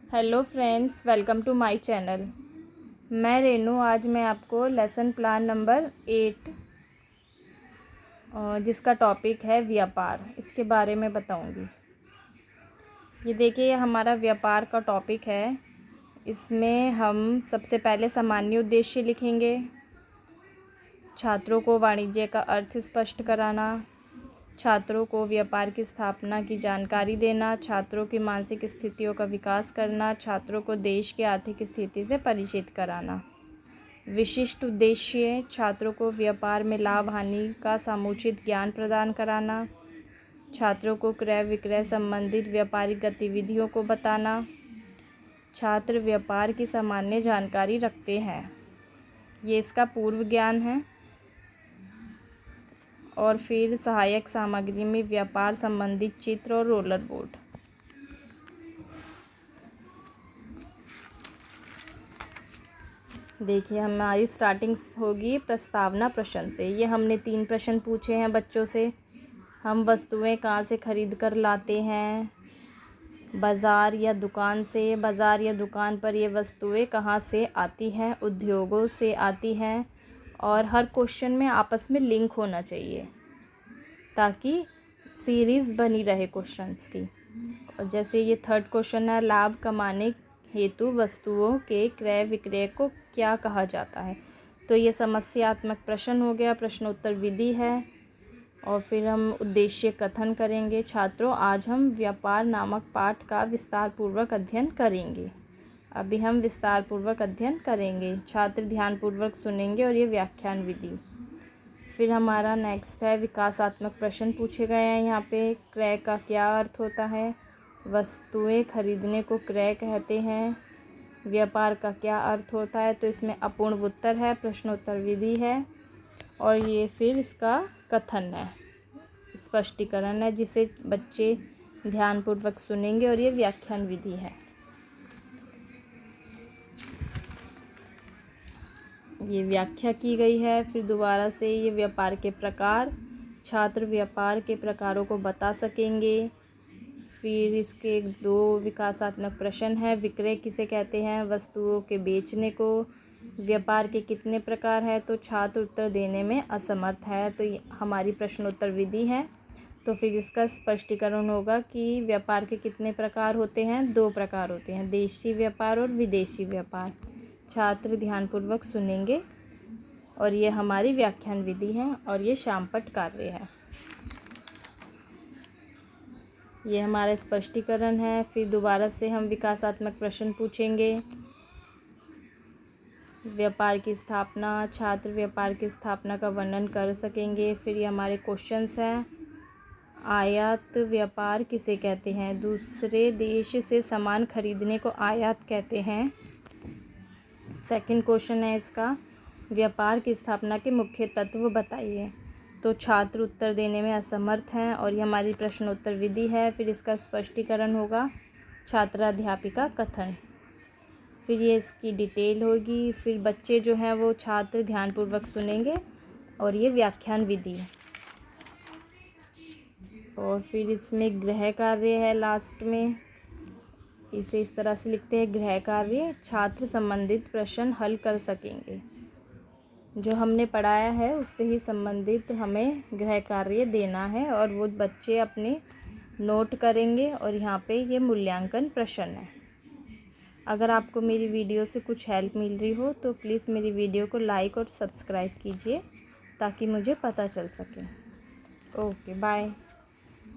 Hello friends, welcome to my channel. मैं रेनू। आज मैं आपको लेसन प्लान नंबर 8 जिसका टॉपिक है व्यापार, इसके बारे में बताऊंगी। ये देखिए, ये हमारा व्यापार का टॉपिक है। इसमें हम सबसे पहले सामान्य उद्देश्य लिखेंगे, छात्रों को वाणिज्य का अर्थ स्पष्ट कराना, छात्रों को व्यापार की स्थापना की जानकारी देना, छात्रों की मानसिक स्थितियों का विकास करना, छात्रों को देश की आर्थिक स्थिति से परिचित कराना। विशिष्ट उद्देश्य, छात्रों को व्यापार में लाभ हानि का समुचित ज्ञान प्रदान कराना, छात्रों को क्रय विक्रय संबंधित व्यापारिक गतिविधियों को बताना, छात्र व्यापार की सामान्य जानकारी रखते हैं, ये इसका पूर्व ज्ञान है। और फिर सहायक सामग्री में व्यापार संबंधित चित्र और रोलर बोर्ड। देखिए, हमारी स्टार्टिंग होगी प्रस्तावना प्रश्न से। ये हमने 3 प्रश्न पूछे हैं बच्चों से। हम वस्तुएं कहाँ से खरीद कर लाते हैं? बाज़ार या दुकान से। बाज़ार या दुकान पर ये वस्तुएं कहाँ से आती हैं? उद्योगों से आती हैं। और हर क्वेश्चन में आपस में लिंक होना चाहिए ताकि सीरीज़ बनी रहे क्वेश्चंस की। और जैसे ये 3rd क्वेश्चन है, लाभ कमाने हेतु वस्तुओं के क्रय विक्रय को क्या कहा जाता है? तो ये समस्यात्मक प्रश्न हो गया, प्रश्नोत्तर विधि है। और फिर हम उद्देश्य कथन करेंगे। छात्रों, आज हम व्यापार नामक पाठ का विस्तार पूर्वक अध्ययन करेंगे। अभी हम विस्तार पूर्वक अध्ययन करेंगे। छात्र ध्यानपूर्वक सुनेंगे और ये व्याख्यान विधि। फिर हमारा नेक्स्ट है विकासात्मक प्रश्न पूछे गए हैं यहाँ पे। क्रय का क्या अर्थ होता है? वस्तुएं खरीदने को क्रय कहते हैं। व्यापार का क्या अर्थ होता है? तो इसमें अपूर्ण उत्तर है, प्रश्नोत्तर विधि है। और ये फिर इसका कथन है, स्पष्टीकरण है, जिसे बच्चे ध्यानपूर्वक सुनेंगे। और ये व्याख्यान विधि है। ये व्याख्या की गई है। फिर दोबारा से ये व्यापार के प्रकार, छात्र व्यापार के प्रकारों को बता सकेंगे। फिर इसके 2 विकासात्मक प्रश्न है। विक्रय किसे कहते हैं? वस्तुओं के बेचने को। व्यापार के कितने प्रकार है? तो छात्र उत्तर देने में असमर्थ है, तो हमारी प्रश्नोत्तर विधि है। तो फिर इसका स्पष्टीकरण होगा कि व्यापार के कितने प्रकार होते हैं? 2 प्रकार होते हैं, देशी व्यापार और विदेशी व्यापार। छात्र ध्यानपूर्वक सुनेंगे। और ये हमारी व्याख्यान विधि है और ये शामपट कार्य है। ये हमारा स्पष्टीकरण है। फिर दोबारा से हम विकासात्मक प्रश्न पूछेंगे। व्यापार की स्थापना, छात्र व्यापार की स्थापना का वर्णन कर सकेंगे। फिर ये हमारे क्वेश्चंस हैं। आयात व्यापार किसे कहते हैं? दूसरे देश से सामान खरीदने को आयात कहते हैं। 2nd क्वेश्चन है इसका, व्यापार की स्थापना के मुख्य तत्व बताइए। तो छात्र उत्तर देने में असमर्थ हैं और ये हमारी प्रश्नोत्तर विधि है। फिर इसका स्पष्टीकरण होगा, छात्राध्यापिका कथन। फिर ये इसकी डिटेल होगी। फिर बच्चे जो हैं वो छात्र ध्यानपूर्वक सुनेंगे और ये व्याख्यान विधि। और फिर इसमें गृह कार्य है लास्ट में। इसे इस तरह से लिखते हैं, गृह कार्य छात्र संबंधित प्रश्न हल कर सकेंगे। जो हमने पढ़ाया है उससे ही संबंधित हमें गृह कार्य देना है और वो बच्चे अपने नोट करेंगे। और यहाँ पे ये मूल्यांकन प्रश्न है। अगर आपको मेरी वीडियो से कुछ हेल्प मिल रही हो तो प्लीज़ मेरी वीडियो को लाइक और सब्सक्राइब कीजिए ताकि मुझे पता चल सके। Okay, bye.